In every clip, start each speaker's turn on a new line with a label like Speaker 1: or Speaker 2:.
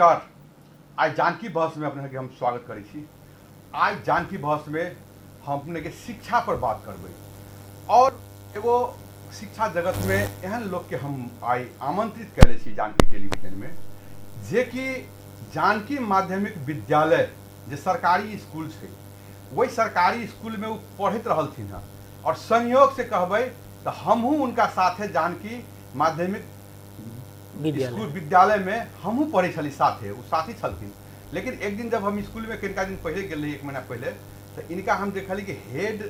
Speaker 1: नमस्कार। आज जानकी बहस में अपने के हम स्वागत करै छी। आज जानकी बहस में हम अपने के शिक्षा पर बात करबै और एगो शिक्षा जगत में एहन लोग के हम आई आमंत्रित कैले छी जानकी टेलीविजन में, जे कि जानकी माध्यमिक विद्यालय जे सरकारी स्कूल है, वही सरकारी स्कूल में वो पढ़त रहलथिन हँ और संयोग से कहबै तो हमहू उनका साथे जानकी माध्यमिक स्कूल विद्यालय में हमहू पढ़े छली साथे, वो साथी छलथिन। लेकिन एक दिन जब हम स्कूल में किनका दिन पहले गए, 1 महीना पहले, तो इनका हम देखली कि हेड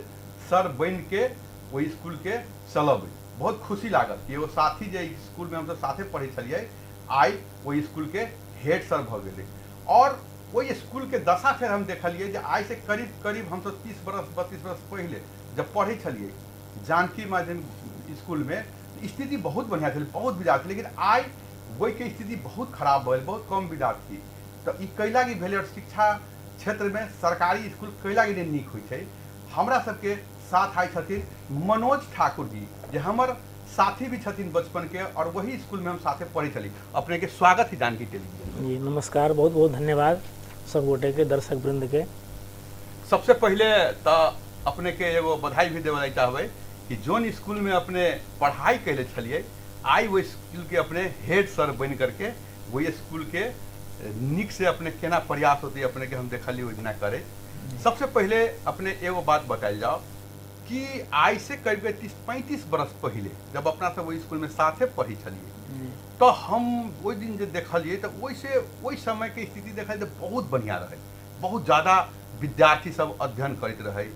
Speaker 1: सर बन के वही स्कूल के चलब। बहुत खुशी लागत कि वो साथी जो स्कूल में हम सब साथे पढ़े छलिए, आई वही स्कूल के हेड सर भ गए। और वही स्कूल के दशा फिर हम देखलिए जे आज से करीब करीब हम सब 30 बरस 32 बरस पहले जब पढ़े छलिए जानकी माध्यमिक स्कूल में, स्थिति बहुत बढ़िया थी, बहुत विद्यार्थी। लेकिन आज वही के स्थिति बहुत खराब भल, बहुत कम विद्यार्थी। तो ई कैला की भेले और शिक्षा क्षेत्र में सरकारी स्कूल कैला की नीक होइ छै। हमरा सबके साथ आए छथिन मनोज ठाकुर जी, जे हमर साथी भी छथिन बचपन के, और वही स्कूल में हम साथे पढ़े चली। अपने के स्वागत है जानकी टेलीविजन
Speaker 2: जी। नमस्कार, बहुत बहुत धन्यवाद सब गोटे के, दर्शक वृंद के।
Speaker 1: सबसे पहले तो अपने के एगो बधाई भी देवे चाहबै कि जोन स्कूल में अपने पढ़ाई कैले छलिए, आई वो स्कूल के अपने हेड सर बन करके वही स्कूल के निक से अपने केना प्रयास होती है अपने के हम देखली योजना करे। सबसे पहले अपने एगो बात बताइल जाओ कि आज से करीब 30-35 बरस पहले जब अपना सब वही स्कूल में साथे पढ़ी छलिए, तो हम वही दिन जो देखलिए तो वही समय के स्थिति देखल तो बहुत बढ़िया रहे, बहुत ज़्यादा विद्यार्थी सब अध्ययन करते रहे।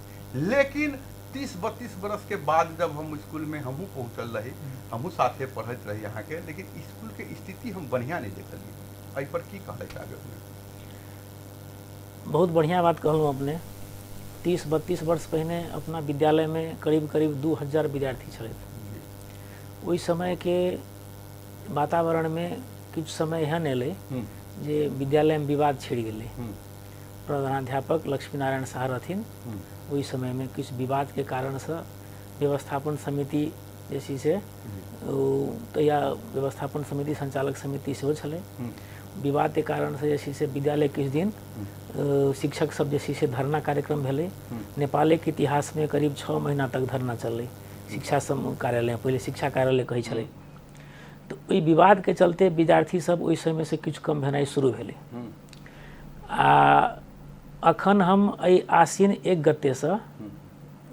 Speaker 1: लेकिन 30-32 बरस के बाद जब हम स्कूल में हमहू पहुँचल रही, हमहू साथे पढ़त रही यहाँ के, लेकिन स्कूल के स्थिति हम बढ़िया नहीं देखलिए। एहि पर की कहले चाहबे अपने?
Speaker 2: बहुत बढ़िया बात कहलूँ अपने। 30-32 वर्ष पहले अपना विद्यालय में करीब 2000 विद्यार्थी छल। ओहि समय के वातावरण में कुछ समय एहन एले जे विद्यालय में विवाद छिड़ गए। प्रधानाध्यापक लक्ष्मी नारायण शाह रहथिन, वही समय में कुछ विवाद के कारण से व्यवस्थापन समिति जैसी से तो या व्यवस्थापन समिति संचालक समिति सेहो छले। विवाद के कारण से जैसी से विद्यालय किछ दिन शिक्षक सब जैसी से धरना कार्यक्रम भेले। नेपाल के इतिहास में करीब 6 महीना तक धरना चलले शिक्षा कार्यालय, पहले शिक्षा कार्यालय कहे छले। तो ओई विवाद के चलते विद्यार्थी सब ओई समय से कुछ कम भेनाइ शुरू भेले। अखन हम आसीन 1 गते से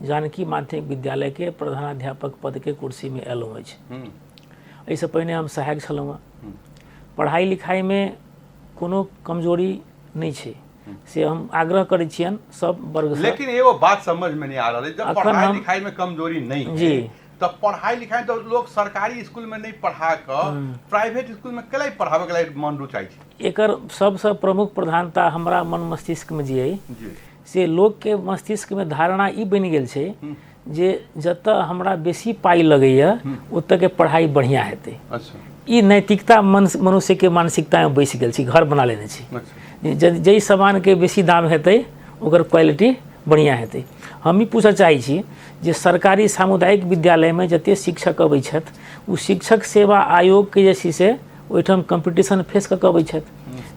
Speaker 2: जानकी माध्यमिक विद्यालय के प्रधानाध्यापक पद के कुर्सी में एलहुँ अछि। एहिसँ पहिने हम सहायक छलहुँ। पढ़ाई लिखाई में कोनो कमजोरी नहीं छै से हम आग्रह करै छियन सब वर्ग से।
Speaker 1: लेकिन एगो बात समझ में नहीं आ रहा है, जब पढ़ाई लिखाई में कमजोरी नहीं है
Speaker 2: जी,
Speaker 1: तब पढ़ाई लिखाई तो लोग सरकारी स्कूल में नहीं पढ़ा कर प्राइवेट स्कूल में केला पढ़ावे के लिए मन रुचाई छै।
Speaker 2: एकर सबसे प्रमुख प्रधानता हमरा मन मस्तिष्क में जे से लोग के मस्तिष्क में धारणा ई बनि गेल छै जे जतऽ हमरा बेसी पाई लगैया ओतऽ के पढ़ाई बढ़िया हेतै।
Speaker 1: अच्छा,
Speaker 2: ई नैतिकता मनुष्य के मानसिकता में बैस गेल छै, घर बना लेने छै। जै सामान के बेसी दाम हेतै ओकर क्वालिटी बढ़िया हेतै। हम ई पूछऽ चाहै छी जे सरकारी सामुदायिक विद्यालय में जते शिक्षक अबै छथि, ओ शिक्षक सेवा आयोग के जे से ओहिठाम कम्पिटिशन फेस कऽ अबै छथि।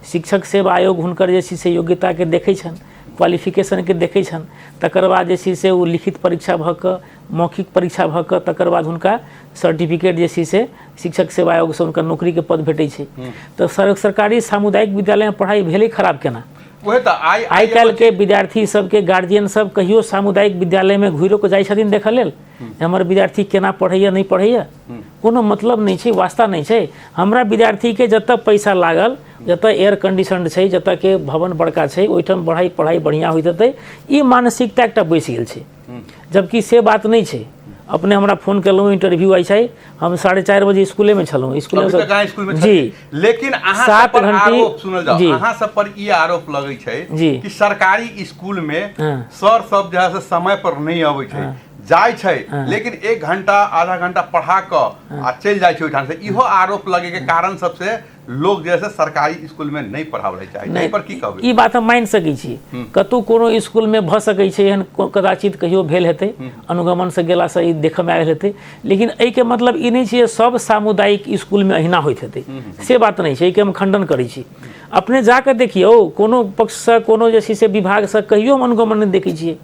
Speaker 2: शिक्षक सेवा आयोग हुनकर जे से योग्यता के देखै छनि, क्वालिफिकेशन के देखै छनि, तकर बाद जे से ओ लिखित परीक्षा भऽ कऽ, मौखिक परीक्षा भऽ कऽ, तकर बाद हुनका सर्टिफिकेट जे से शिक्षक सेवा आयोग से हुनका नौकरी के पद भेटै छै। तऽ सरकारी सामुदायिक विद्यालय में पढ़ाई भेलै खराब केना? आइ काल्हि के विद्यार्थी सबके गार्जियन सब कहियो सामुदायिक विद्यालय में घुरिओ कऽ जाइ छथिन देखऽ लेल हमर विद्यार्थी केना पढ़ैया नहीं पढ़ैया? कोनो मतलब नहीं छै, वास्ता नहीं छै। हमरा विद्यार्थी के जतऽ पैसा लागल, जतऽ एयर कंडीशन छै, जतऽ के भवन बड़का छै, ओहिठाम पढ़ाई बढ़िया होइत हेतै, ई मानसिकता एकटा बैस गेल छै। जबकि से बात नहीं छै। अपने हमरा फोन केलहुँ, इंटरव्यू आई छै, हम 4:30 बजे स्कूले में छलहुँ। स्कूल में जी,
Speaker 1: लेकिन 7 घंटे सुनल जाओ, अहाँ सब पर ई आरोप लगै छै कि सरकारी स्कूल में सर सब जो है से समय पर नहीं अबै छै, जाय छै लेकिन 1 घंटा आधा घंटा पढ़ा कऽ आ चलि जाइ छै ओहिठाम से। इहो आरोप लगे के कारण सबसे लोग जैसे सरकारी स्कूल में नहीं पढ़ावे चाहे नहीं पर की कहबै
Speaker 2: ई बात हम मान सकै छी कतौ कोनो स्कूल में भ सकै छै एहन कदाचित कहियो भेल हेतै अनुगमन से गेला से ई देखै में आयल हेतै लेकिन एहि के मतलब ई नहीं छै सब सामुदायिक स्कूल में अहिना होइत हेतै से बात नहीं छै एहि के हम खंडन करै छी अपने जाके देखियौ कोनो पक्ष से कोनो जे छै से विभाग से कहियो हम अनुगमन नहीं देखै छियै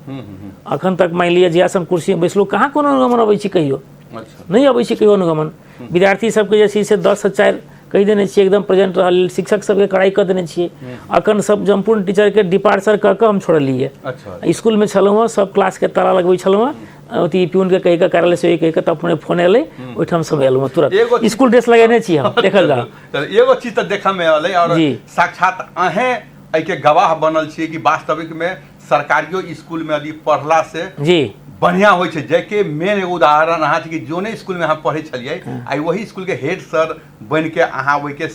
Speaker 2: अखन तक मान लिअ जे आसन कुर्सी में बैसलू कहाँ कोनो अनुगमन अबै छै कहियो नहीं अबै छै कहियो अनुगमन विद्यार्थी सबके जे छै से 10 से 4 कहि देने छियै एकदम प्रेजेंट रहल शिक्षक सबके कड़ाई कर देने छियै अखन सब संपूर्ण टीचर के डिपार्चर कऽ के हम छोड़लियै स्कूल में छलहुँ सब क्लास के ताला लगबै छलहुँ अथी प्यून के कहि के कार्यालय से कहि के तब अपने फोन एलै ओहिठाम सब एलहुँ तुरंत स्कूल ड्रेस लगेने छी हम देखल जाओ
Speaker 1: एगो चीज तऽ देखऽ में एलै और साक्षात अहें एहि के गवाह बनल छियै कि वास्तविक में सरकारियो स्कूल में यदि पढ़ला से जी बढ़िया होइ छै जेके मेन एगो उदाहरण अहाँ छै कि जोने स्कूल में अहाँ पढ़ै छलियै आई वही स्कूल के हेड सर बन के अहाँ ओहि के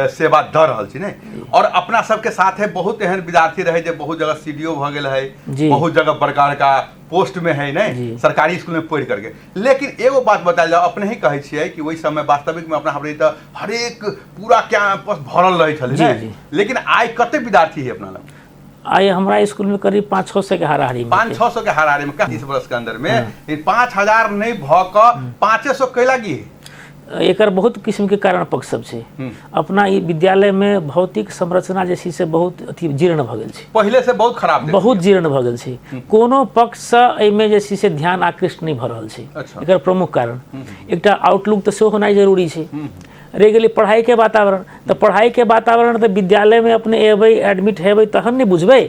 Speaker 1: सेवा दऽ रहल छी ने और अपना सबके साथे बहुत एहन विद्यार्थी रहे जे बहुत जगह सीडीओ भ गेल है बहुत जगह बड़का बड़का पोस्ट में है नहीं सरकारी स्कूल में पढ़ करके लेकिन एगो बात बतायल जाओ अपने ही कहै छियै कि ओहि समय वास्तविक में अपना हमरा तऽ हरेक पूरा कैंपस भरल रहे छलै ने लेकिन आई कते विद्यार्थी है अपना लग
Speaker 2: आए हमारा स्कूल में करीब 500-600 के हाराहारी में
Speaker 1: 500-600 के हाराहारी में 30 वर्ष के अंदर में 5000 नहीं भ क 500 कैला की
Speaker 2: एकर बहुत किस्म के कारण पक्ष सब छै अपना ई विद्यालय में भौतिक संरचना जे छै से बहुत अथी जीर्ण भ गेल छै
Speaker 1: पहले से बहुत खराब
Speaker 2: बहुत जीर्ण भ गेल छै कोनो पक्ष से एहि में जे छै से ध्यान आकृष्ट नहीं भ रहल छै एकर प्रमुख कारण एकटा आउटलुक तऽ सेहो होनाइ जरूरी छै रह गेलै पढ़ाई के वातावरण तो पढ़ाई के वातावरण तो विद्यालय में अपने एबै एडमिट हेबै तहन नहीं बुझबै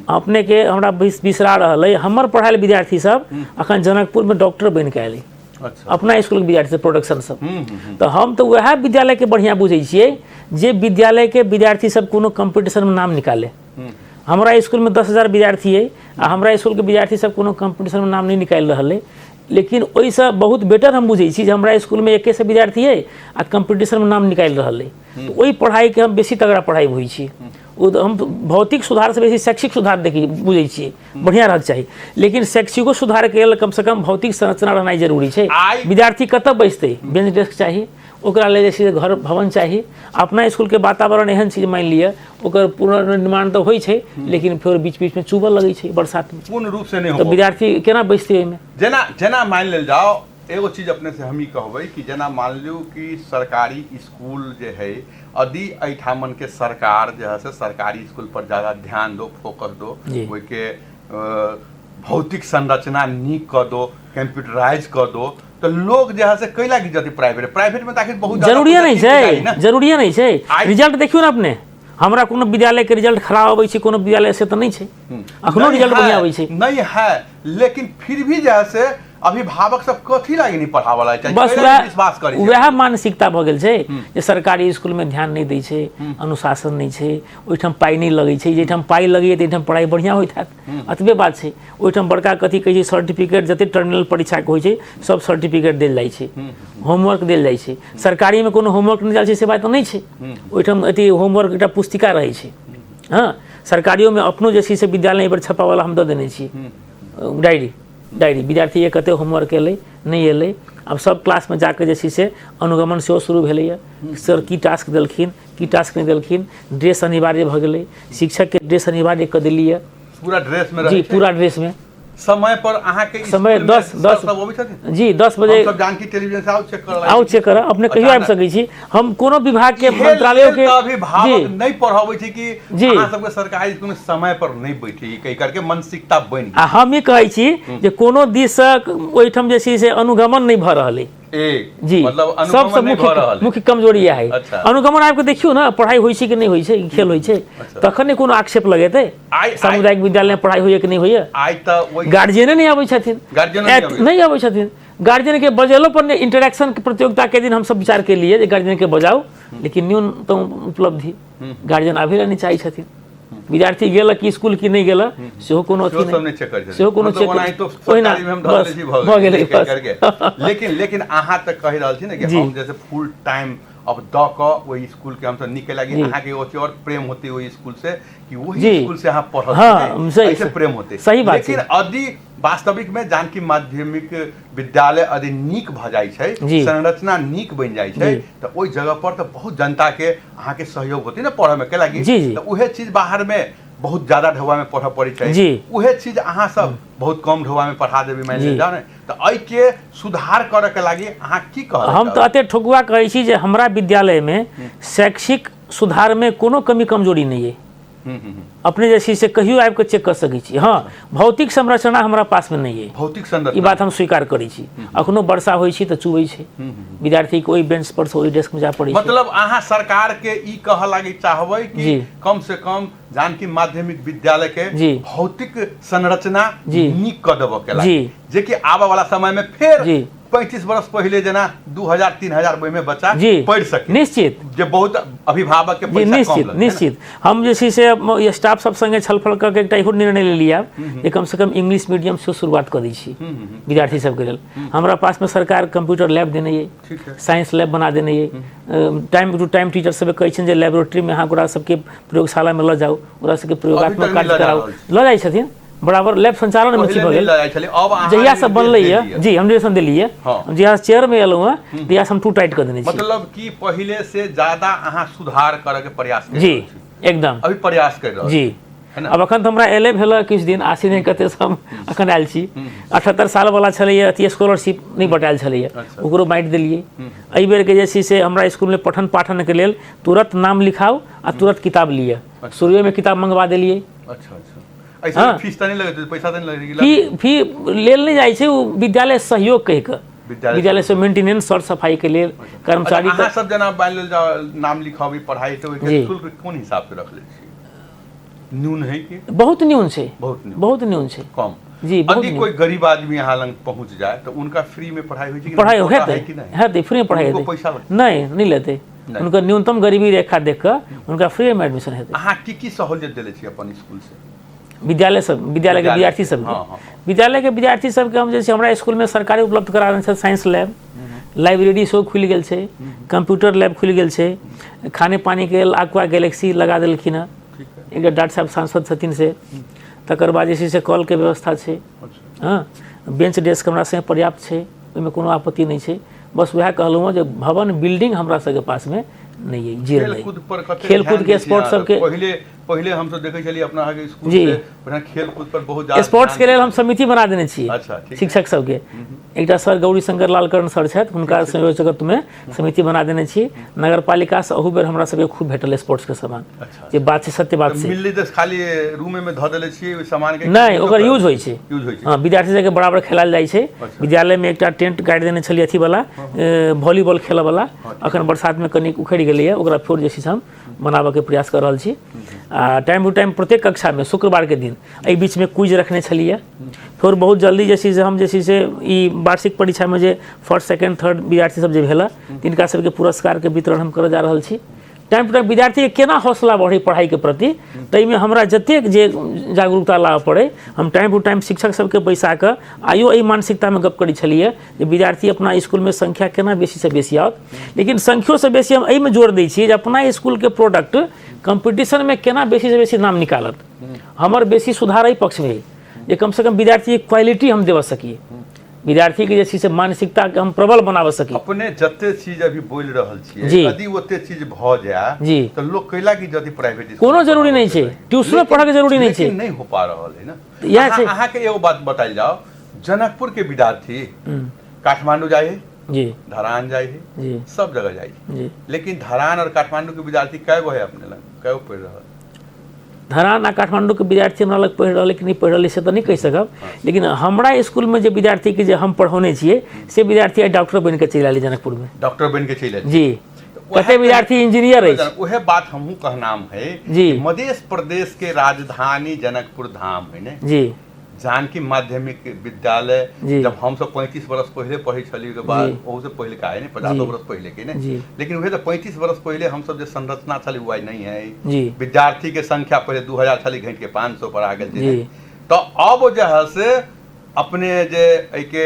Speaker 2: अपने के हमरा बिसरा रहल है हमर पढ़ाई विद्यार्थी सब अखन जनकपुर में डॉक्टर बन के आयल अपना स्कूल के विद्यार्थी प्रोडक्शन सब तो हम तो वह विद्यालय के बढ़िया बुझे छियै जे विद्यालय के विद्यार्थी सब कोनो कंपटीशन में नाम निकाले हमारा स्कूल में 10,000 विद्यार्थी है आ हमारा स्कूल के विद्यार्थी सब कोनो कंपटीशन में नाम नहीं निकाल रहा है लेकिन ओहिसँ बहुत बेटर हम बुझे छी हमरा स्कूल में 1 से विद्यार्थी है आ कंपटीशन में नाम निकाल रहा है तो वही पढ़ाई के हम बेसी तगड़ा पढ़ाई होइ छी हम भौतिक सुधार से बेसी शैक्षिक सुधार देखी बुझे छी बढ़िया रहक चाहिए लेकिन शैक्षिको सुधार के लेल कम से कम भौतिक संरचना रहनाइ जरूरी छै विद्यार्थी कतऽ बैसतै बेंच डेस्क चाहिए ओकरा लेल जे घर भवन चाहिए अपना स्कूल के वातावरण एहन चीज मान लिअ ओकर पुनर्निर्माण तो होइ छै लेकिन फिर बीच बीच में चुबऽ लगै छै बरसात में
Speaker 1: पूर्ण रूप से नहीं
Speaker 2: तो विद्यार्थी केना बैसतै एहिमे
Speaker 1: जेना मान लेल जाओ एगो चीज अपने से हम ही कहबै कि जेना मान लियो कि सरकारी स्कूल जे है यदि एहिठामन के सरकार जो है से सरकारी स्कूल पर ज्यादा ध्यान दो फोकस दो ओहि के भौतिक संरचना नीक कर दो कंप्यूटराइज कर दो तो लोग जो है से कैला की जति प्राइवेट में ताकि बहुत
Speaker 2: जरूरी नहीं छै जरूरी नहीं छै रिजल्ट देखियो ना अपने हमरा कोनो विद्यालय के रिजल्ट खराब अबै छै कोनो विद्यालय से तो नहीं छै अखनो रिजल्ट बढ़िया अबै छै
Speaker 1: नहीं है लेकिन फिर भी जैसे अभिभावक सब कथी लागी नहीं पढ़ावला चाहिए
Speaker 2: बस विश्वास करै छै वएह मानसिकता भ गेल छै जे सरकारी स्कूल में ध्यान नहीं दै छै अनुशासन नहीं छै ओइठाम पाई नहीं लगै छै जेठाम पाई लगैए तेठाम पढ़ाई बढ़िया होइत हैत अतबे बात छै ओइठाम बड़का कथी कहै छै सर्टिफिकेट जते टर्मिनल परीक्षा के होइ छै सब सर्टिफिकेट देल जाइ छै होमवर्क देल जाइ छै सरकारी में कोनो होमवर्क नहीं जाइ छै से बात नहीं छै ओइठाम अथी होमवर्क एकटा पुस्तिका रहै छै हाँ सरकारियों में अपनो जे छै से विद्यालय पर छपावाला हम दऽ देने छी डायरी विद्यार्थी ये कते होमवर्क एलै नहीं एलै अब सब क्लास में जाकर जे छै से अनुगमन सेहो शुरू भेलैए सर की टास्क देलखिन की टास्क नहीं देलखिन ड्रेस अनिवार्य भऽ गेलै शिक्षक के ड्रेस अनिवार्य कऽ देलिए
Speaker 1: पूरा ड्रेस में
Speaker 2: जी पूरा ड्रेस में
Speaker 1: समय पर अहाँ के
Speaker 2: समय 10 जी 10 बजे
Speaker 1: सब जानकी टेलीविजन से
Speaker 2: आओ चेक कर अपने कहियो आबि सकै छी हम कोनो विभाग के मंत्रालय के
Speaker 1: अभिभावक नहीं पढ़ाबै छी कि अहाँ सब के सरकारी स्कूल में समय पर नहीं बैठी कहि करके मानसिकता बनि
Speaker 2: हम ही कहै छी जे कोनो दिसक ओइठम जे छै से अनुगमन नहीं भ रहलै जी
Speaker 1: मतलब अनुगमन
Speaker 2: मुख्य कमजोरी यह है अनुगमन आबि के देखियो ना पढ़ाई होइ छै कि नहीं होइ छै खेल होइ छै तखन कोनो आक्षेप लगेतै सामुदायिक विद्यालय में पढ़ाई होइए कि नहीं होइए
Speaker 1: आइ त
Speaker 2: गार्जियन नहीं आबै छथिन नहीं आबै छथिन गार्जियन के बजेलो पर इंटरेक्शन के प्रतियोगिता के दिन हम सब विचार के लिए गार्जियन के बजाओ लेकिन न्यूनतम उपलब्धि गार्जियन आबे नहीं चाहै छथिन विद्यार्थी गेल कि स्कूल की नहीं गेल सेहो कोनो अथी नहीं सेहो कोनो चेक ओहिना भ गेलै
Speaker 1: लेकिन अहाँ तक कहि रहल छी ने कि हम जैसे फुल टाइम अब द क वही स्कूल के हम तो निकल लगी अहाँ के और प्रेम होती वही स्कूल से कि वही स्कूल से अहाँ पढ़ल ऐसे प्रेम होते
Speaker 2: सही बात
Speaker 1: लेकिन यदि वास्तविक में जानकी माध्यमिक विद्यालय यदि नीक भ जाइ छै,
Speaker 2: जी।
Speaker 1: संरचना नीक बन जाइ छै,
Speaker 2: जी।
Speaker 1: तो ओहि जगह पर तो बहुत जनता के अहाँ के सहयोग होती ना पढ़े में, के लागी
Speaker 2: जी, जी।
Speaker 1: तो उहे चीज बाहर में बहुत ज्यादा ढौआ में पढ़ पड़ी छै,
Speaker 2: जी।
Speaker 1: उहे चीज अहाँ सब बहुत कम ढौआ में पढ़ा देबी मान
Speaker 2: जी।
Speaker 1: ले जाओ ने, तो एहि के सुधार करे के लागी अहाँ की कहब?
Speaker 2: हम तो अते ठोकुआ कहै छी जे हमरा विद्यालय में शैक्षिक सुधार में कोनो कमी कमजोरी नहीं है। अपने जैसे से कहियो आबि के चेक कर सकै छी। हाँ, भौतिक संरचना हमरा पास में नहीं है,
Speaker 1: भौतिक संरचना
Speaker 2: ई बात हम स्वीकार करै छी। अखनो वर्षा होइ छी तऽ चुबै छै, विद्यार्थी के ओहि बेंच पर से ओहि डेस्क में जा पड़ै छै।
Speaker 1: मतलब अहाँ सरकार के ई कह लागी चाहबै कि
Speaker 2: जी।
Speaker 1: कम से कम जानकी माध्यमिक विद्यालय के
Speaker 2: जी।
Speaker 1: भौतिक संरचना
Speaker 2: जी।
Speaker 1: नीक क देबो के लागी,
Speaker 2: जी।
Speaker 1: जे कि आबा वाला समय में फिर
Speaker 2: जी।
Speaker 1: 35 वर्ष पहले जना 2000-3000 में बच्चा
Speaker 2: जी।
Speaker 1: पढ़ सके,
Speaker 2: निश्चित
Speaker 1: जे बहुत अभिभावक के
Speaker 2: जी,
Speaker 1: पैसा
Speaker 2: निश्चित
Speaker 1: कम लगे,
Speaker 2: निश्चित। हम जे छै से स्टाफ सब संगे छलफल करके एकटा इहो निर्णय ले लिया जे कम से कम इंग्लिश मीडियम से शुरुआत करै छी विद्यार्थी सबके लेल। हमरा पास में सरकार कंप्यूटर लैब देने है,
Speaker 1: ठीक है।
Speaker 2: साइंस लैब बना देने है। टाइम टू टाइम टीचर सब कहै छन जे लैबोरेटरी में अहाँ ओकरा सबके प्रयोगशाला में ल जाओ, ओकरा सबके प्रयोगात्मक कार्य कराओ, ल जाइ छथिन। बराबर लैब संचालन में भऽ गेल जहिया से बनलै है। जी, हम निर्देशन देलिए, जहिया चेयर में एलहुँ हैं तहिया हम टू टाइट कर देने छी।
Speaker 1: मतलब कि पहले से ज्यादा अहाँ सुधार करे के प्रयास कर
Speaker 2: जी,
Speaker 1: रहल छी,
Speaker 2: एकदम
Speaker 1: अभी प्रयास कर रहल छी,
Speaker 2: जी।
Speaker 1: है ना?
Speaker 2: अब अखन तो हमरा एले भेल किछु दिन, आसिने कते से हम अखन आयल छी। 78 साल वाला छलैए, अति स्कॉलरशिप नहीं बटायल छलैए, ओकरो बाँटि देलिए। एहि बेर के जे छै से हमरा स्कूल में पठन पाठन के लेल तुरंत नाम लिखाओ आ तुरंत किताब लिए, शुरुए में किताब मंगवा देलिए।
Speaker 1: अच्छा अच्छा, ऐसा फीस तो नहीं लगे, पैसा तो नहीं लगे?
Speaker 2: फी लेल नहीं जाइ छै, वो विद्यालय सहयोग कहि के विद्यालय से मेंटेनेंस और सफाई के लिए कर्मचारी
Speaker 1: अहाँ सब जना मान लेल जाओ नाम लिखाबी पढ़ाई, तो ओके शुल्क कोन हिसाब से रख ले छी? न्यून है कि
Speaker 2: बहुत न्यून छै,
Speaker 1: बहुत
Speaker 2: न्यून छै
Speaker 1: कम?
Speaker 2: जी, बहुत
Speaker 1: यदि कोई गरीब आदमी यहाँ लंग पहुंच जाए तो उनका फ्री में पढ़ाई होई छै कि
Speaker 2: पढ़ाई
Speaker 1: नहीं?
Speaker 2: हेतै फ्री में पढ़ाई
Speaker 1: उनको
Speaker 2: हेतै,
Speaker 1: पैसा
Speaker 2: नहीं लेते। उनका न्यूनतम गरीबी रेखा देख कर उनका फ्री में एडमिशन हेतै।
Speaker 1: अहाँ की सहूलियत देले छी अपन स्कूल से?
Speaker 2: विद्यालय के विद्यार्थी सब, विद्यालय के विद्यार्थी सबके हम जैसे हमरा स्कूल में सरकारी उपलब्ध करा देने छै। साइंस लैब, लाइब्रेरी सेहो खुलि गेल छै, कंप्यूटर लैब खुलि गेल छै, खाने पानी के एक्वा गैलेक्सी लगा देलखिन हँ एकटा डॉक्टर साहब सांसद छथिन से। तकर बाद जे छै से कल के व्यवस्था छै, हाँ, बेंच डेस्क हमरा संगे पर्याप्त छै, ओहिमे कोनो आपत्ति नहीं छै। बस वह कहलहुँ जे भवन बिल्डिंग हमरा सबके पास में नहीं है, जीरो नहीं। खेलकूद के स्पोर्ट्स सबके
Speaker 1: पहले हम तो देखे चलिए अपना के स्कूल से खेलकूद पर बहुत ज्यादा
Speaker 2: स्पोर्ट्स के लिए हम समिति बना देने छी।
Speaker 1: अच्छा,
Speaker 2: शिक्षक सबके एकटा सर गौरी शंकर लालकर्ण सर छथि, हुनका संयोजकत्व में समिति बना देने छी। नगर पालिका से अहू बेर हमरा सबके खूब भेटल स्पोर्ट्स के सामान। जे बात छै सत्य बात छै।
Speaker 1: मिलले दस खाली रूम में ध देले छी, ओइ सामान के
Speaker 2: नहीं, ओकर यूज होइ छै। हां, विद्यार्थी सबके बराबर खेलाल जाइ छै। विद्यालय में एकटा टेंट गाड़ि देने छलिए अथी वाला, वॉलीबॉल खेलऽ वाला, अखन बरसात में कनी उखड़ि गेलै है, ओकरा फेर जे छै हम बनाबऽ के प्रयास कर रहल छी। आ टाइम टू टाइम प्रत्येक कक्षा में शुक्रवार के दिन एहि बीच में क्विज रखने छलिए। फिर बहुत जल्दी जे छै से हम जे छै से ई वार्षिक परीक्षा में जे फर्स्ट सेकेंड थर्ड विद्यार्थी सब जे भेला तिनका सबके पुरस्कार के वितरण हम करऽ जा रहल छी। टाइम टू टाइम विद्यार्थी के केना हौसला बढ़े पढ़ाई के प्रति, ताहिमे हमरा जतेक जे जागरूकता लाबऽ पड़े, हम टाइम टू टाइम शिक्षक सबके बैसा कऽ आइयो एहि मानसिकता में गप करै छलिए जे विद्यार्थी अपना स्कूल में संख्या केना बेसी से बेसी आओत। लेकिन संख्यो से बेसी हम एहि में जोर दै छियै जे अपना स्कूल के प्रोडक्ट कंपटीशन में केना बेसी से बेसी नाम निकालत। हमर बेसी सुधार एहि पक्ष में जे कम से कम विद्यार्थी के क्वालिटी हम देवऽ सकिए, विद्यार्थी के जे मानसिकता के हम प्रबल बनाबऽ सकी।
Speaker 1: अपने जते चीज अभी बोल रहल छियै, यदि ओते चीज भ जाए तो लोग कहला कि जदि प्राइवेट स्कूल
Speaker 2: कोनो जरूरी नहीं छै, ट्यूशन पढ़ऽ के जरूरी नहीं छै,
Speaker 1: नहीं हो पा रहल है ना।
Speaker 2: यह छै
Speaker 1: अहाँ के एगो बात बताइल जाओ, जनकपुर के विद्यार्थी काठमांडू जाए है
Speaker 2: जी,
Speaker 1: धरान जाए है
Speaker 2: जी,
Speaker 1: सब जगह जाए
Speaker 2: जी।
Speaker 1: लेकिन धरान और काठमांडू के विद्यार्थी कै गो है अपने लग, कै गो पढ़ रहल?
Speaker 2: धरान आ काठमांडू के विद्यार्थी हमरा लग पढ़ि रहल कि नहीं पढ़ि रहल से तो नहीं कहि सकब। लेकिन हमरा स्कूल में जे विद्यार्थी के जे हम पढ़ौने छियै से विद्यार्थी आइ डॉक्टर बन के चलि आयल जनकपुर में,
Speaker 1: डॉक्टर बन के चलि आयल
Speaker 2: जी। कते विद्यार्थी इंजीनियर अछि।
Speaker 1: वह बात हमहू कहनाम है
Speaker 2: जी,
Speaker 1: मध्य प्रदेश के राजधानी जनकपुर धाम है ने
Speaker 2: जी।
Speaker 1: जानकी माध्यमिक विद्यालय जब हम सब 35 वर्ष पहले पढ़े छलिए के बाद, ओहू से पहले का है ने 50 वर्ष पहले के ने, लेकिन वह तो 35 वर्ष पहले हम सब जे संरचना छली हुआ नहीं है। विद्यार्थी के संख्या पहले 2000 छली, घट के 500 पर आ गेल। तो अब जो है से अपने जे के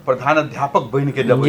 Speaker 1: प्रधान अध्यापक बन के जब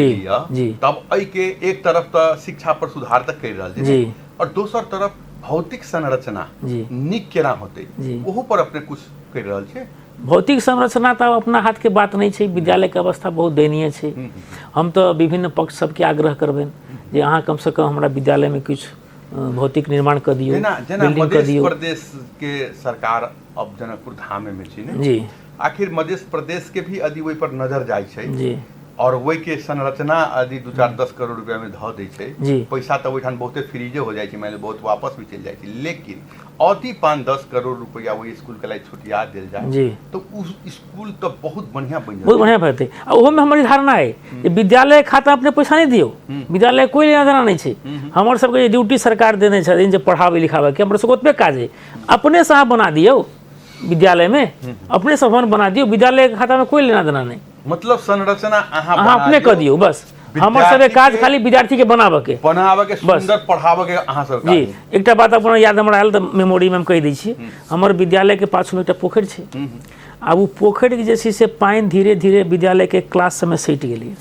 Speaker 1: तब के एक तरफ तो शिक्षा पर सुधार तक कर रहल छै, और दोसर तरफ भौतिक संरचना नीक केना होते ओहू पर अपने कुछ कर रहल छै।
Speaker 2: भौतिक संरचना तो अपना हाथ के बात नहीं है, विद्यालय के अवस्था बहुत दयनीय है। हम तो विभिन्न पक्ष सबके आग्रह करबेन जे अहाँ कम से कम हमारा विद्यालय में कुछ भौतिक निर्माण कर दियो, बिल्डिंग कर दियो।
Speaker 1: प्रदेश के सरकार अब जनकपुर धाम में छी ने
Speaker 2: जी,
Speaker 1: आखिर मध्य प्रदेश के भी यदि वही पर नजर जाय छै
Speaker 2: जी,
Speaker 1: और वही के संरचना यदि 2-4-10 करोड़ रुपया में ध दै छै,
Speaker 2: जी,
Speaker 1: पैसा तो वही बहुते फ्रीजे हो जाए, मैंने बहुत वापस भी चल जाए, लेकिन अति 5-10 करोड़ रुपया वही स्कूल के लिए छुटिया दिल जाए
Speaker 2: जी,
Speaker 1: तो उस स्कूल तो बहुत बढ़िया बन जाए,
Speaker 2: बहुत बढ़िया बात है। ओहो में हमारी धारणा है कि विद्यालय खाता अपने पैसा नहीं दियो, विद्यालय कोई लेना देना नहीं है। हमारे सबके ड्यूटी सरकार देने छथिन जे पढ़ावे लिखावे के, हमर सबके ओतबे काज है, अपने से अहाँ बना दियो विद्यालय में, अपने से भवन बना दियो, विद्यालय के खाता में कोई लेना देना नहीं।
Speaker 1: मतलब संरचना
Speaker 2: अहाँ अपने कर दियो बस, हमर सबके काज खाली विद्यार्थी के बनावे के
Speaker 1: सुंदर पढ़ावे के अहाँ सब
Speaker 2: जी। एकटा बात अपना याद हमरा आयल तो मेमोरी में हम कह दै छी, हमर विद्यालय के पाछू में एकटा पोखरि छै, आब वो पोखरि के जे छै से पानि धीरे धीरे विद्यालय के क्लास सब में सटि गेलै,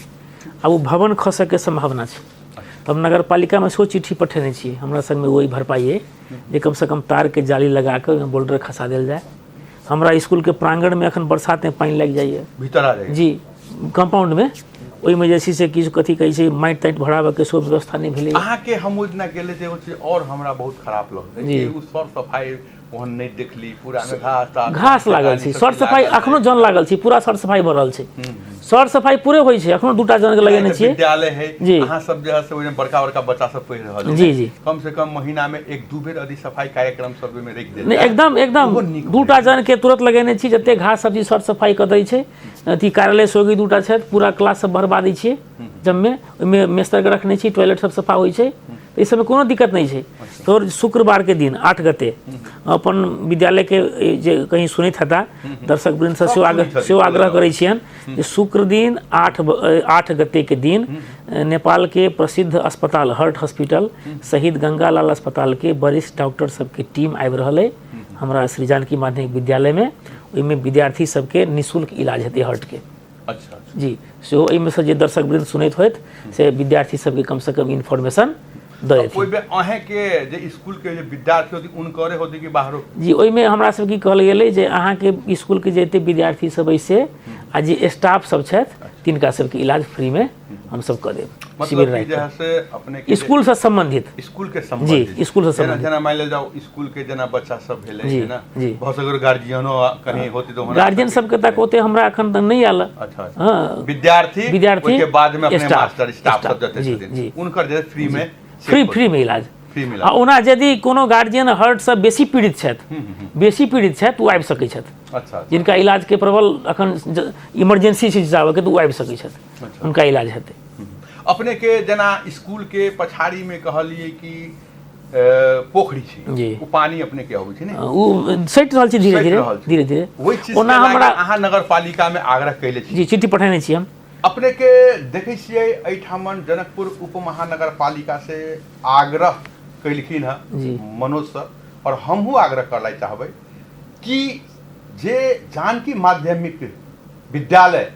Speaker 2: आब वो भवन खसै के संभावना छै। तो हम नगर पालिका में सो चिट्ठी पठेने छियै, हमरा संग में वही भरपाई है जे कम से कम तार के जाली लगा के ओहिमे बोल्डर खसा देल जाए। हमरा स्कूल के प्रांगण में अखन बरसात में पानी लग जाइए
Speaker 1: भीतर आ जाइए
Speaker 2: जी, कंपाउंड में, ओहिमे जे छै से किछु कथी कहै छै माटि ताटि भराबे के सो व्यवस्था नहीं भेलै।
Speaker 1: अहाँ के हम ओहि दिना गेले थे, एगो चीज और हमरा बहुत खराब लगलै कि उ सर सफाई ओहन नहीं देखली, पूरा में
Speaker 2: घास लागल छै, सर सफाई अखनो जन लागल छै, पूरा सर सफाई भऽ रहल छै, सर सफाई पूरे होइ छै, अखनो 2टा जन के लगेने छियै।
Speaker 1: विद्यालय है
Speaker 2: जी,
Speaker 1: अहाँ सब जे है से ओहिमे बड़का बड़का बच्चा सब पढ़ि रहल
Speaker 2: जी जी,
Speaker 1: कम से कम महीना में 1-2 बेर यदि सफाई कार्यक्रम सब में रख दे
Speaker 2: नहीं एकदम एकदम 2टा जन के तुरंत लगेने छी, जते घास सब्जी सर सफाई कर दै छै। अथी कार्यालय सोगी 2टा छै, पूरा क्लास सब भरबा दै छियै जम्मे, ओहिमे मेस्तर के रखने छी, टॉयलेट सब सफा होइ छै, तो इस समय कोनो दिक्कत नहीं है। तो शुक्रवार के दिन 8 गते अपन विद्यालय के जे कहीं सुनैत हता दर्शक वृंद से सेहो आग्रह करै छियन जे शुक्र दिन 8 गते के दिन नेपाल के प्रसिद्ध अस्पताल हार्ट हॉस्पिटल शहीद गंगालाल अस्पताल के वरिष्ठ डॉक्टर सबके टीम आबि रहल है हमरा श्री जानकी माध्यमिक विद्यालय में, ओहिमे विद्यार्थी सबके निःशुल्क इलाज हेतै हार्ट के।
Speaker 1: अच्छा
Speaker 2: जी, सेहो एहिमे से जे दर्शक वृंद सुनैत होइत से विद्यार्थी सबके कम से कम इन्फॉर्मेशन दे।
Speaker 1: कोई बे अहे के जे स्कूल के जे विद्यार्थी होती उनकरे होती कि बाहरो?
Speaker 2: जी, ओहिमे हमरा सब की कहल गेलै जे अहाँ के स्कूल के जते विद्यार्थी सब ऐसे आ जे स्टाफ सब छथि तिनका सबके इलाज फ्री में हम सब कर देब।
Speaker 1: मतलब कि जैसे अपने के
Speaker 2: स्कूल से संबंधित,
Speaker 1: स्कूल के संबंधित
Speaker 2: जी, स्कूल से संबंधित
Speaker 1: जना मान ले जाओ स्कूल के जना बच्चा सब भेले है ना, बहुत अगर गार्जियनो कहीं होती तो
Speaker 2: गार्जियन सब के तक होते हमरा अखन तक नहीं आला।
Speaker 1: अच्छा
Speaker 2: हां,
Speaker 1: विद्यार्थी के बाद में अपने मास्टर स्टाफ सब जते
Speaker 2: जी,
Speaker 1: उनकर जे फ्री में
Speaker 2: फ्री में इलाज आ ओना यदि कोनो गार्जियन हार्ट से बेसी पीड़ित छथि ओ आबि सकै छथि।
Speaker 1: अच्छा,
Speaker 2: जिनका इलाज के प्रबल अखन इमरजेंसी छै जावे के तो आबि सकै छथि, उनका इलाज हेतै।
Speaker 1: अपने के जना स्कूल के पछाड़ी में कहलिए कि पोखरी छै, ओ पानी अपने के होय छै ने,
Speaker 2: ओ सटि रहल छै धीरे धीरे
Speaker 1: ओहि चीज ओना हमरा अहाँ नगर पालिका में आग्रह कैले छी?
Speaker 2: जी, चिट्ठी पठेने छी हम।
Speaker 1: अपने के देखे छियै एठामन जनकपुर उप महानगर पालिका से आग्रह कैलखिन है मनोज सर, और हमहू आग्रह करला चाहबै कि जे जानकी माध्यमिक विद्यालय,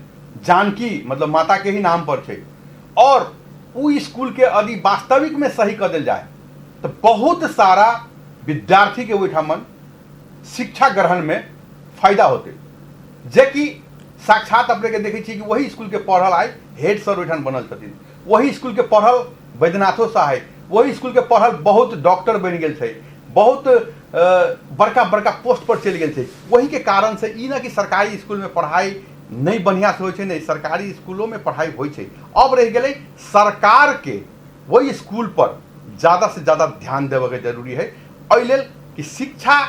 Speaker 1: जानकी मतलब माता के ही नाम पर छै, और उ स्कूल के यदि वास्तविक में सही कर देल जाए तो बहुत सारा विद्यार्थी के ओहिठामन शिक्षा ग्रहण में फायदा होते, जे कि साक्षात अपने के देखे छी कि वही स्कूल के पढ़ल आइ हेड सर ओहिठाम बनल छथिन, वही स्कूल के पढ़ल वैद्यनाथो साहब, वही स्कूल के पढ़ल बहुत डॉक्टर बन गेल छै, बहुत बड़का बड़का पोस्ट पर चलि गेल छै। वही के कारण से ई ना कि सरकारी स्कूल में पढ़ाई नहीं बढ़िया से होइ छै, नहीं सरकारी स्कूलों में पढ़ाई होइ छै। अब रह गेलै सरकार के वही स्कूल पर ज़्यादा से ज़्यादा ध्यान देवे के जरूरी है, एहि लेल कि शिक्षा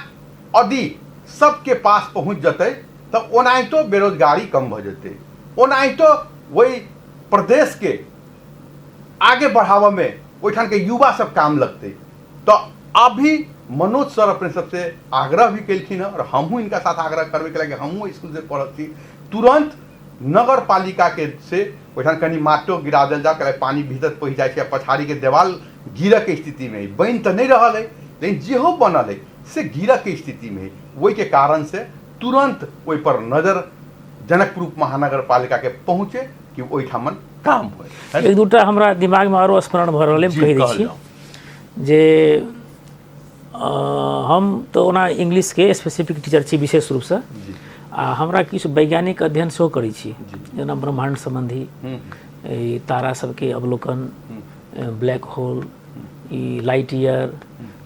Speaker 1: यदि सबके पास पहुँच जतै तो ओनाहितो बेरोजगारी कम भ जेतै, ओनाहितो वही प्रदेश के आगे बढ़ावा में ओहिठाम के युवा सब काम लगते। तो अभी मनोज सर अपने सबसे आग्रह भी कैलखिन है, और हमहूँ इनका साथ आग्रह करबे के लगे, हमहूँ स्कूल से पढ़ल छी, तुरंत नगर पालिका के से ओहिठाम कनी माटो गिरा देल जाओ, पानी भीतर पहुँच जाए, पछाड़ी के देवाल गिरह के स्थिति में बन तो नहीं रहा है, लेकिन जेहो बनल है से गिरह के स्थिति में, वही के कारण से तुरंत वही पर नजर जनकपुर महानगर पालिका के पहुँचे कि ओहिठामन काम हो।
Speaker 2: एक दूटा हमरा दिमाग में आरो स्मरण भ रहल है, कहि दै छी जे हम तो ओना इंग्लिश के स्पेसिफिक टीचर छी विशेष रूप से, आ हमरा किछु वैज्ञानिक अध्ययन सेहो करै छी, जेना ब्रह्मांड संबंधी, ई तारा सबके अवलोकन, ब्लैक होल, ई लाइट ईयर।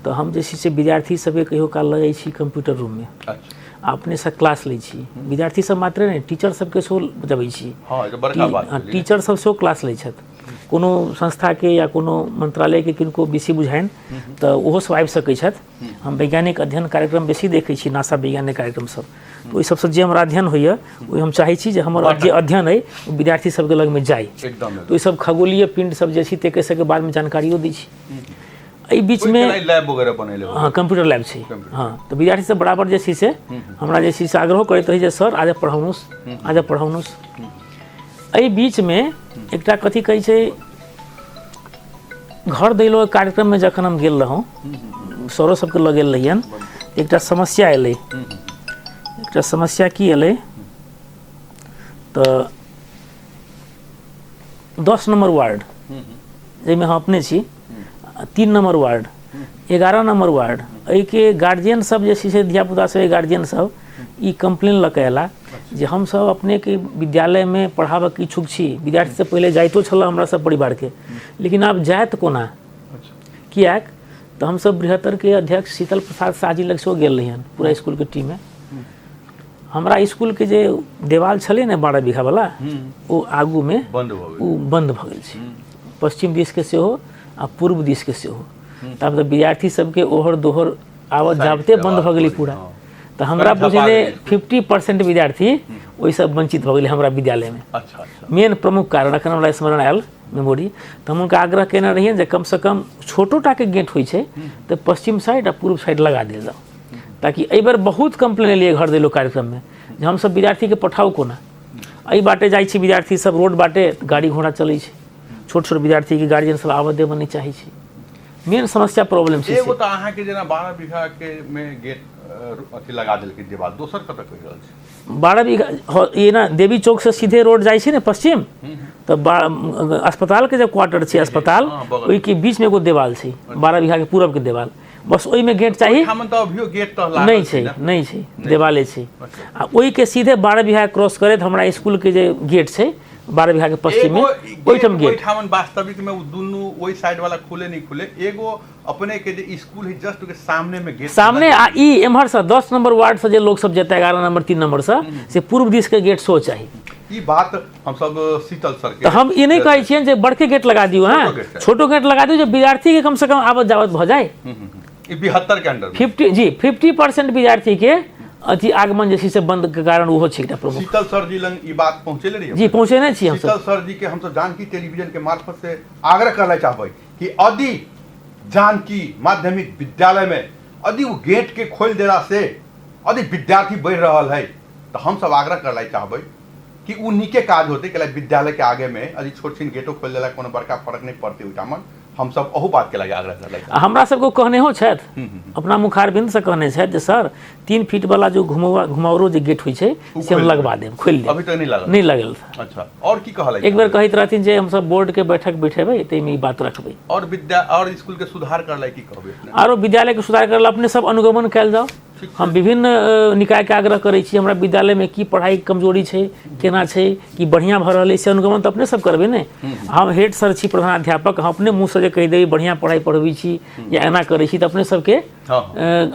Speaker 2: तो हम जे छै से विद्यार्थी सबके कहियो काल लऽ जाइ छी कंप्यूटर रूममे, अपने से क्लास लै छी। विद्यार्थी सब मात्र नहीं, टीचर सबके सेहो बतबै छी। टीचर सब सेहो क्लास लै छथि, कोनो संस्थाके या कोनो मंत्रालयके किनको बेसी बुझाइन तऽ ओहो सब आबि सकै छथि। हम वैज्ञानिक अध्ययन कार्यक्रम बेसी देखै छी, नासा वैज्ञानिक कार्यक्रम सब। तो ओहि सबसँ जे हमरा अध्ययन होइए ओहि हम चाहै छी जे हमर जे अध्ययन अइ ओ विद्यार्थी सबके लगमे जाय। तो ई सब खगोलीय पिंड सब जे छै तकर सबके बारेमे जानकारियो दै छी। एहि बीचमे
Speaker 1: लैब वगैरह बनेले,
Speaker 2: हाँ कंप्यूटर लैब छै। हाँ तो विद्यार्थी सब बराबर जे छै से हमरा जे छै से आग्रह करैत रही जे सर आज पढ़ाउनुस, आज पढ़ाउनुस। एहि बीचमे एकटा कथी कहै छै, घर दैलो कार्यक्रममे जखन हम गेल रहौं, सरो सबके लऽ गेल रहियन, एकटा समस्या एलै। एकटा समस्या की एलै तऽ 10 नंबर वार्ड जाहिमे हम अपने छी, 3 नंबर वार्ड, 11 नंबर वार्ड, एहिके गार्जियन सब जे छै से धियापुता सब गार्जियन सब ई कंप्लेन लऽ कऽ अयला जे हमसब अपनेके विद्यालयमे पढ़ाबऽके इच्छुक छी। विद्यार्थी से पहिले जाइतो छल हमरा सब परिवारके, लेकिन आब जायत कोना, किएक तऽ हमसब बृहत्तरके अध्यक्ष शीतल प्रसाद शाह जी लग सेहो गेल रहियन पूरा इसकुलके टीममे। हमरा स्कूलके जे देवाल छलै ने 12 बीघा वाला, ओ आगूमे बंद भऽ गेल छै, पश्चिम दिसके सेहो आ पूर्व दिसके सेहो। तब तऽ विद्यार्थी सबके ओहर दोहर आबत जाबते बंद भऽ गेलै पूरा। तऽ हमरा बुझले 50% विद्यार्थी ओहिसँ वंचित भऽ गेलै हमरा विद्यालयमे। मेन प्रमुख कारण एखन हमरा स्मरण आयल मेमोरी, तऽ हम हुनका आग्रह केने रहियनि जे कमसँ कम छोटोटाके गेट होइ छै तऽ पश्चिम साइड आ पूर्व साइड लगा देल जाउ, ताकि एहि बेर बहुत कंप्लेन एलियै घर दैलो कार्यक्रममे जे हमसब विद्यार्थीके पठाउ कोना। एहि बाटे जाइ छी विद्यार्थी सब, रोड बाटे गाड़ी घोड़ा चलै छै, छोट छोट विद्यार्थीके गार्जियन सब आबऽ देबऽ नहि चाहै छै। मेन समस्या प्रॉब्लम छै।
Speaker 1: एगो तऽ अहाँके जेना 12 बीघा के में गेट अथी लगा देलकै देवाल, दोसर कतऽ कहि रहल छै
Speaker 2: 12 बीघा ये ना देवी चौक से सीधे रोड जाइ छै ने पश्चिम, तऽ अस्पतालके जे क्वार्टर छै अस्पताल, ओहिके बीचमे एगो देवाल छै 12 बीघाके पूरबके देवाल, बस ओहिमे गेट चाही। नहीं छै, नहीं छै, देवाले छै। आ ओहिके सीधे 12 बीघा क्रॉस करैत हमरा स्कूलके जे गेट छै 12 बीघा के पश्चिम में ओइठम गेट,
Speaker 1: ओइठाम वास्तविक में दुनू ओइ साइड वाला खुले नहीं खुले, एगो अपने के जे स्कूल है जस्ट के सामने में गेट
Speaker 2: सामने आ ई एम्हर से 10 नंबर वार्ड से जे लोग सब जेते 11 नंबर 3 नंबर से पूर्व दिश के गेट सो चाहिए।
Speaker 1: ई बात हम सब शीतल सर के
Speaker 2: तो हम ई नहीं कहै छियन जे बड़के गेट लगा दियो, हां छोटो गेट लगा दियो, जो विद्यार्थी के कम से कम आवत जावत भ जाए।
Speaker 1: ई 72 के अंडर
Speaker 2: 50 जी 50% विद्यार्थी के अति आगमन जैसी से बंद के कारण वो छै एकटा प्रमुख।
Speaker 1: शीतल सर जी लंग ई बात पहुंचेले रही
Speaker 2: जी, पहुंचेने छी हम सब।
Speaker 1: शीतल सर जी के हम सब जानकी टेलीविजन के मार्फत से आग्रह करना चाहबै कि यदि जानकी माध्यमिक विद्यालय में यदि वो गेट के खोल देला से यदि विद्यार्थी बढ़ रहल है तो हम सब आग्रह करना चाहबै कि उ नीके काज होते कि विद्यालय के आगे में यदि छोट छिन गेटो खोल देला कोनो बड़का फर्क नहीं पड़ते उठामन। हम सब ओहू बात के लगे आग्रह करले।
Speaker 2: हमरा सबको कहने हो छथि, अपना मुखारबिंद से कहने छथि जे सर 3 फीट वाला जो घुमावरो जे गेट होइ छै से हम लगवा देब, खोल देब।
Speaker 1: अभी तक
Speaker 2: नहीं लगल था।
Speaker 1: अच्छा, और की कहले?
Speaker 2: एक बेर कहैत रहथिन जे हम सब बोर्ड के बैठक बैठेबै तै में ई बात रखबै।
Speaker 1: और और स्कूल के सुधार करले की कहबै अपने?
Speaker 2: आरो विद्यालय के सुधार करले अपने सब अनुगमन कैल जाओ। हम विभिन्न निकाय के आग्रह करै छी, हमरा विद्यालय में की पढ़ाई कमजोरी छै, केना छै, कि बढ़िया भ रहल है, से अनुगमन तो अपने सब करबे ने। हम हेड सर छी, प्रधानाध्यापक, हम अपने मुंह से जे कहि देबै बढ़िया पढ़ाई पढ़बै छी या एना करै छी तऽ अपने सबके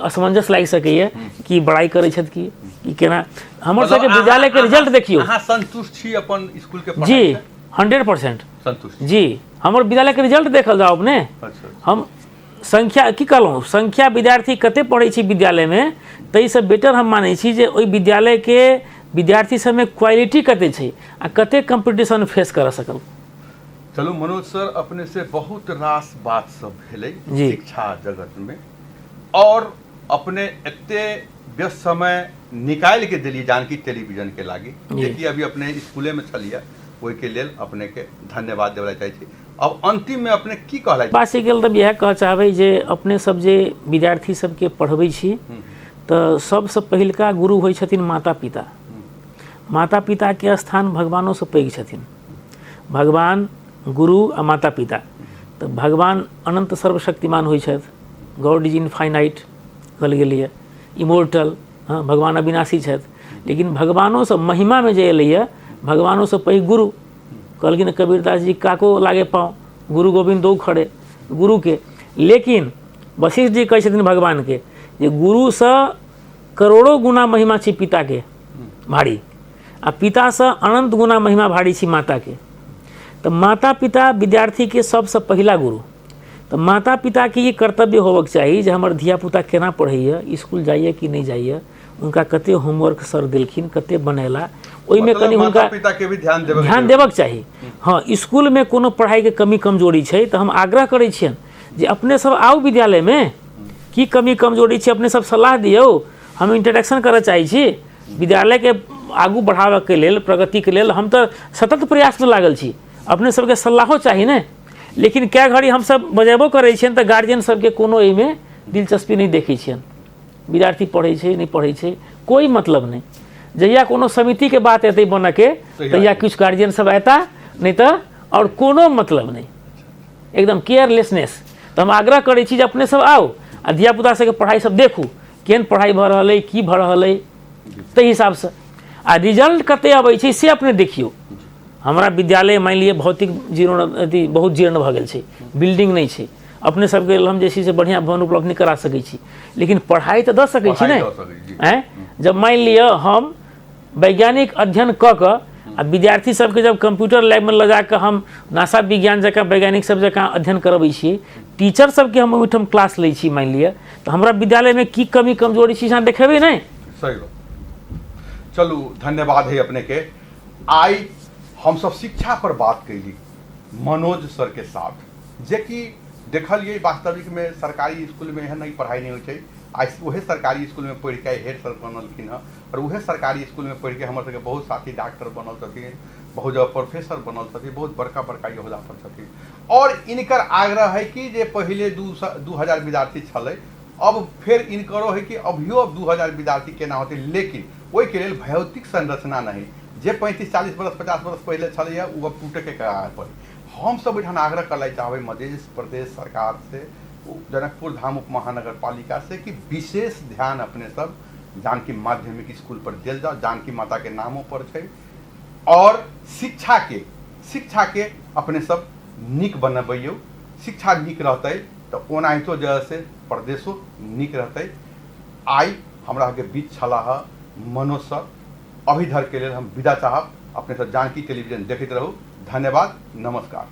Speaker 2: असमंजस लागि सकैए कि बड़ाई करै छथि कि केना। हमर सबके विद्यालय के रिजल्ट देखियो।
Speaker 1: अहाँ संतुष्ट छी अपन स्कूल के पढ़ाई
Speaker 2: जी 100%
Speaker 1: संतुष्ट
Speaker 2: जी। हमर विद्यालय के रिजल्ट देखल जाओ अपने। हम संख्या की कहलहुँ, संख्या विद्यार्थी कते पढ़ै छी विद्यालय में ताहिसँ बेटर हम मानै छी जे ओहि विद्यालय के विद्यार्थी सब में क्वालिटी कते छै आ कते कंपटीशन फेस कर सकल।
Speaker 1: चलो मनोज सर, अपने से बहुत रास बात सब भेलै शिक्षा जगत में, और अपने एते व्यस्त समय निकाल के दिलिए जानकी टेलीविजन के लागी, देखिए अभी अपने स्कूले में छलिए, ओहि के लेल अपने के धन्यवाद देवला चाहै छी। अब अंतिम में अपने की कहला?
Speaker 2: बात गेल तब यह कह चाहबै जे अपने सब जे विद्यार्थी सबके पढ़बै छी तऽ सबसँ पहिलका गुरु होइ छथिन माता पिता। माता पिता के स्थान भगवानों से पैघ छथिन। भगवान, गुरु आ माता पिता। तऽ भगवान अनंत सर्वशक्तिमान होइ छथि, गॉड इज इनफाइनाइट कहल गेलैए, इमोर्टल, हाँ भगवान अविनाशी छथि। लेकिन भगवानों से महिमा में जे अइए भगवानों से पही गुरु कहलखिन कबीरदास जी काको लागे पाँव गुरु गोविंद दो खड़े गुरु के। लेकिन वशिष्ठ जी कहै छथिन भगवान के जे गुरु से करोड़ों गुना महिमा छी पिता के भारी आ पिता से अनंत गुना महिमा भारी छी माता के। तो माता पिता विद्यार्थी के सबसे पहिला गुरु। तो माता पिता के ये कर्तव्य होबक चाहिए जे हमर धियापुता केना पढ़ैए स्कूल जाइए कि नहीं जाइए उनका कते होमवर्क सर देलखिन कते बनेला ओहिमे कनी हुनका
Speaker 1: पिता के भी ध्यान
Speaker 2: देबक चाही। हाँ स्कूल में कोनो पढ़ाई के कमी कमजोरी छै तो हम आग्रह करै छियन जे अपने सब आउ विद्यालय में की कमी कमजोरी छै अपने सब सलाह दियौ हम इंटरेक्शन करऽ चाहै छी विद्यालय के आगू बढ़ाबऽ के लेल प्रगति के लेल हम तो सतत प्रयास में लागल छी अपने सबके सलाहो चाही ने। लेकिन कए घड़ी हम सब बजेबो करै छियन तो गार्जियन सबके कोनो एहिमे दिलचस्पी नहीं देखै छियन विद्यार्थी पढ़ै छै नहीं पढ़ै छै कोई मतलब नहीं। जहिया कोनो समिति के बात एतै बन के तहिया कुछ गार्जियन सब एता नहीं तो और कोनो मतलब नहीं एकदम केयरलेसनेस। तो हम आग्रह करै छी जे अपने सब आओ आ धियापुता सबके पढ़ाई सब देखू केहन पढ़ाई भऽ रहल अइ की भऽ रहल अइ ताहि हिसाब से आ रिजल्ट कते अबै छै से अपने देखियो। हमारा विद्यालय मान लिए भौतिक जीर्ण अथी बहुत जीर्ण भऽ गेल छै बिल्डिंग नहीं छै अपने सबके हम जे छै से बढ़िया भवन उपलब्ध नहीं करा सकै छी लेकिन पढ़ाई तो दऽ सकै छी ने हैं। जब मान लिअ हम वैज्ञानिक अध्ययन कऽ कऽ आ विद्यार्थी सबके जब कंप्यूटर लैब में लगा कऽ हम नासा विज्ञान जकाँ वैज्ञानिक सब जकाँ अध्ययन करबै छी टीचर सबके हम ओहिठाम क्लास लै छी मान लिअ तो हमरा विद्यालय में की कमी कमजोरी छी अहाँ देखेबै नहीं।
Speaker 1: सही बात। चलू धन्यवाद है अपने के। आई हम सब शिक्षा पर बात कैली मनोज सर के साथ जे कि देखलिए वास्तविक में सरकारी स्कूल में एहन नहीं पढ़ाई नहीं होई आई वह सरकारी स्कूल में पढ़ के हेड सर बनलखिन है और वह सरकारी स्कूल में पढ़ के हमारे सबके बहुत साथी डॉक्टर बनल छथिन बहुत जगह प्रोफेसर बनल छथिन बहुत बड़का बड़का योद्धा पर छथिन। और इनकर आग्रह है कि जे पहले 2000 विद्यार्थी छलै अब फिर इनकरो है कि अभियो अब 2000 विद्यार्थी केना होते लेकिन ओहि के लेल भौतिक संरचना नहीं जे 35-40 बरस 50 बरस पहले छलै वो अब टूटे के कगार पर। हम सब एठान आग्रह करले चाहबै मध्य प्रदेश सरकार से जनकपुर धाम उप महानगर पालिका से कि विशेष ध्यान अपने सब जानकी माध्यमिक स्कूल पर दिल जाओ जानकी माता के नामों पर छै और शिक्षा के अपने सब नीक बनबैयो शिक्षा नीक रहते तो ओनाहितो जगह से प्रदेशो नीक रहते। आई हमरा के बीच छलाह मनोज सर अभी धर के लिए हम विदा चाहब अपने सब जानकी टेलीविजन देखते रहू। धन्यवाद नमस्कार।